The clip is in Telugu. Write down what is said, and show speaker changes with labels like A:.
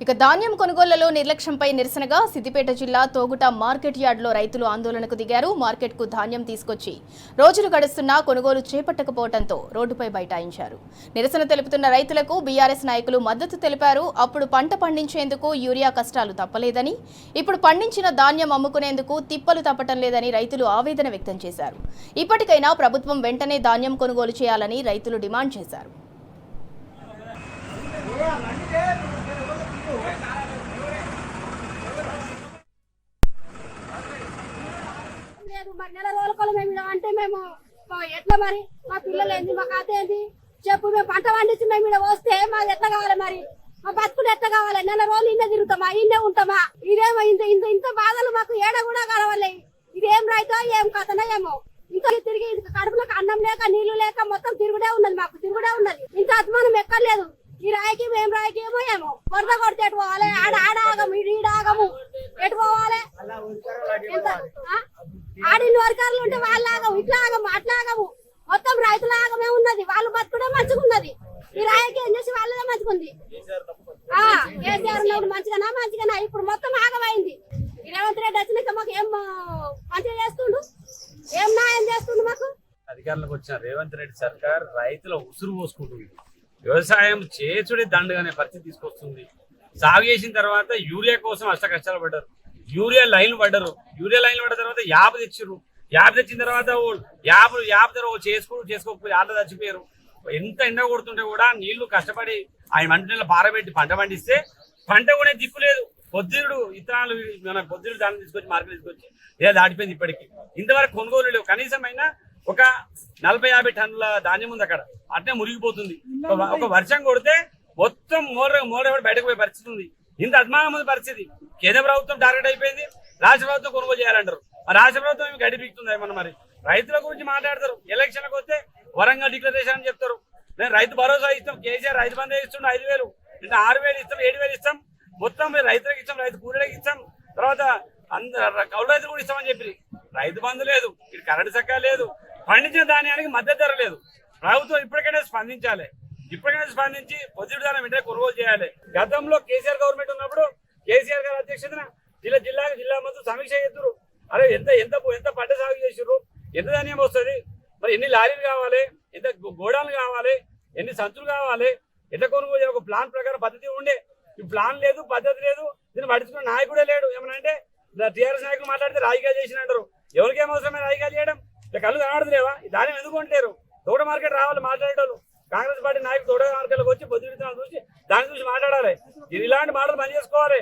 A: ఇక ధాన్యం కొనుగోళ్లలో నిర్లక్ష్యంపై నిరసనగా సిద్దిపేట జిల్లా తోగుట మార్కెట్ యార్డులో రైతులు ఆందోళనకు దిగారు. మార్కెట్కు ధాన్యం తీసుకొచ్చి రోజులు గడుస్తున్నా కొనుగోలు చేపట్టకపోవడంతో రోడ్డుపై బైఠాయించారు. నిరసన తెలుపుతున్న రైతులకు బీఆర్ఎస్ నాయకులు మద్దతు తెలిపారు. అప్పుడు పంట పండించేందుకు యూరియా కష్టాలు తప్పలేదని, ఇప్పుడు పండించిన ధాన్యం అమ్ముకునేందుకు తిప్పలు తప్పటం లేదని రైతులు ఆవేదన వ్యక్తం చేశారు. ఇప్పటికైనా ప్రభుత్వం వెంటనే ధాన్యం కొనుగోలు చేయాలని రైతులు డిమాండ్ చేశారు.
B: మరి నెల రోజుల మేము అంటే మేము ఎట్లా మరి మా పిల్లలు ఏంది మా కథ ఏంది చెప్పు. మేము పంట పండించి మేము ఇక్కడ వస్తే మాకు ఎట్లా కావాలి మరి మా బతుకులు ఎట్లా కావాలి? నెల రోజులు ఇన్నే తిరుగుతామా ఇన్నే ఉంటామా? ఇదేమో ఇంత ఇంత ఇంత బాధలు మాకు ఏడ కూడా కావాలి. ఇదేం రైతో ఏం కథనో ఏమో ఇంత తిరిగి కడుపులకు అన్నం లేక నీళ్లు లేక మొత్తం తిరుగుడే ఉన్నది, మాకు తిరుగుడే ఉన్నది. ఇంత అభిమానం ఎక్కర్లేదు. ఈ రాయికి మేము రాయికి ఏమో వరద కొడితే ఎటు పోవాలి? ఆడ ఆగము ఈడ ఆగము ఎటు పోవాలి? ఆడిన వర్గాలు ఉంటే వాళ్ళు ఆగము, ఇట్లా ఆగము అట్లా ఆగము, మొత్తం రైతుల ఆగమే ఉన్నది. వాళ్ళు బతుకుడే మంచిగా ఉన్నది. ఈ రాయికి ఏం చేసి వాళ్ళదే మంచిగుంది. కేసీఆర్ ఉన్నప్పుడు మంచిగానా ఇప్పుడు మొత్తం ఆగమైంది. ఈ రేవంత్ రెడ్డి వచ్చినాక మాకు ఏం మంచిగా చేస్తుండు, ఏం న్యాయం చేస్తుండు మాకు.
C: అధికారంలోకి వచ్చిన రేవంత్ రెడ్డి సర్కార్ రైతుల ఉసురు పోసుకుంటుంది. వ్యవసాయం చేసుడే దండగానే పరిస్థితి తీసుకొస్తుంది. సాగు చేసిన తర్వాత యూరియా కోసం అష్ట కష్టాలు పడ్డారు. యూరియా లైన్లు పడ్డారు. యూరియా లైన్లు పడ్డ తర్వాత యాప్ తెచ్చిర్రు. యాప్ తెచ్చిన తర్వాత యాప్ ధర చేసుకోకపోయి ఆట చచ్చిపోయారు. ఎంత ఎండ కొడుతుంటే కూడా నీళ్లు కష్టపడి ఆయన మంటి నీళ్ళ పారబెట్టి పంట పండిస్తే పంట కూడా దిక్కు లేదు. పొద్దుడు విత్తనాలు మన పొద్దుడు దాన్ని తీసుకొచ్చి మార్కెట్ తీసుకొచ్చి ఇలా దాటిపోయింది. ఇప్పటికి ఇంతవరకు కొనుగోలు లేవు. కనీసం అయినా ఒక 40-50 టన్నుల ధాన్యం ఉంది అక్కడ, అట్నే మురిగిపోతుంది. ఒక వర్షం కొడితే మొత్తం మోడబడి బయటకు పోయే పరిస్థితి ఉంది. ఇంత అభిమానం ఉంది పరిస్థితి. కేంద్ర ప్రభుత్వం టార్గెట్ అయిపోయింది, రాష్ట్ర ప్రభుత్వం కొనుగోలు చేయాలంటారు. రాష్ట్ర ప్రభుత్వం గడిపిస్తుంది ఏమన్నా. మరి రైతుల గురించి మాట్లాడతారు. ఎలక్షన్లకు వస్తే వరంగల్ డిక్లరేషన్ అని చెప్తారు. నేను రైతు భరోసా ఇస్తాం, కేసీఆర్ రైతు బంధు ఇస్తుండే 5,000, ఇంకా 6,000 ఇస్తాం, 7,000 ఇస్తాం, మొత్తం మీరు రైతులకు ఇస్తాం, రైతు కూలీలకు ఇస్తాం, తర్వాత కౌలు రైతులు కూడా ఇస్తామని చెప్పి రైతు బంధు లేదు, ఇక్కడ కరెంటు చక్కా లేదు, పండించిన ధాన్యానికి మద్దతు ధర లేదు. ప్రభుత్వం ఇప్పటికైనా స్పందించాలి. ఇప్పటికైనా స్పందించి పొద్దుడు ధాన్యం వెంటనే కొనుగోలు చేయాలి. గతంలో కేసీఆర్ గవర్నమెంట్ ఉన్నప్పుడు కేసీఆర్ గారి అధ్యక్షతన జిల్లా మొత్తం సమీక్ష చేద్దరు. అరే ఎంత పంట సాగు చేసారు, ఎంత ధాన్యం వస్తుంది, మరి ఎన్ని లారీలు కావాలి, ఎంత గోడాలు కావాలి, ఎన్ని సంచులు కావాలి, ఎంత కొనుగోలు ఒక ప్లాన్ ప్రకారం పద్ధతి ఉండే. ఈ ప్లాన్ లేదు, పద్ధతి లేదు. దీన్ని పట్టించుకున్న నాయకుడే లేడు. ఏమనంటే టీఆర్ఎస్ నాయకులు మాట్లాడితే రాజకీయాలు చేసిన అంటారు. ఎవరికి ఏమవసరమే రాజకీయాలు చేయడం? కళ్ళు కనబడదులేవా? ధాన్యం ఎందుకు కొంటారు? తోట మార్కెట్ రావాలి మాట్లాడేటోళ్ళు. కాంగ్రెస్ పార్టీ నాయకులు తోట మార్కెట్లకు వచ్చి పొద్దు విత్తనాలు చూసి దాన్ని చూసి మాట్లాడాలి. ఇలాంటి మాటలు పని చేసుకోవాలి.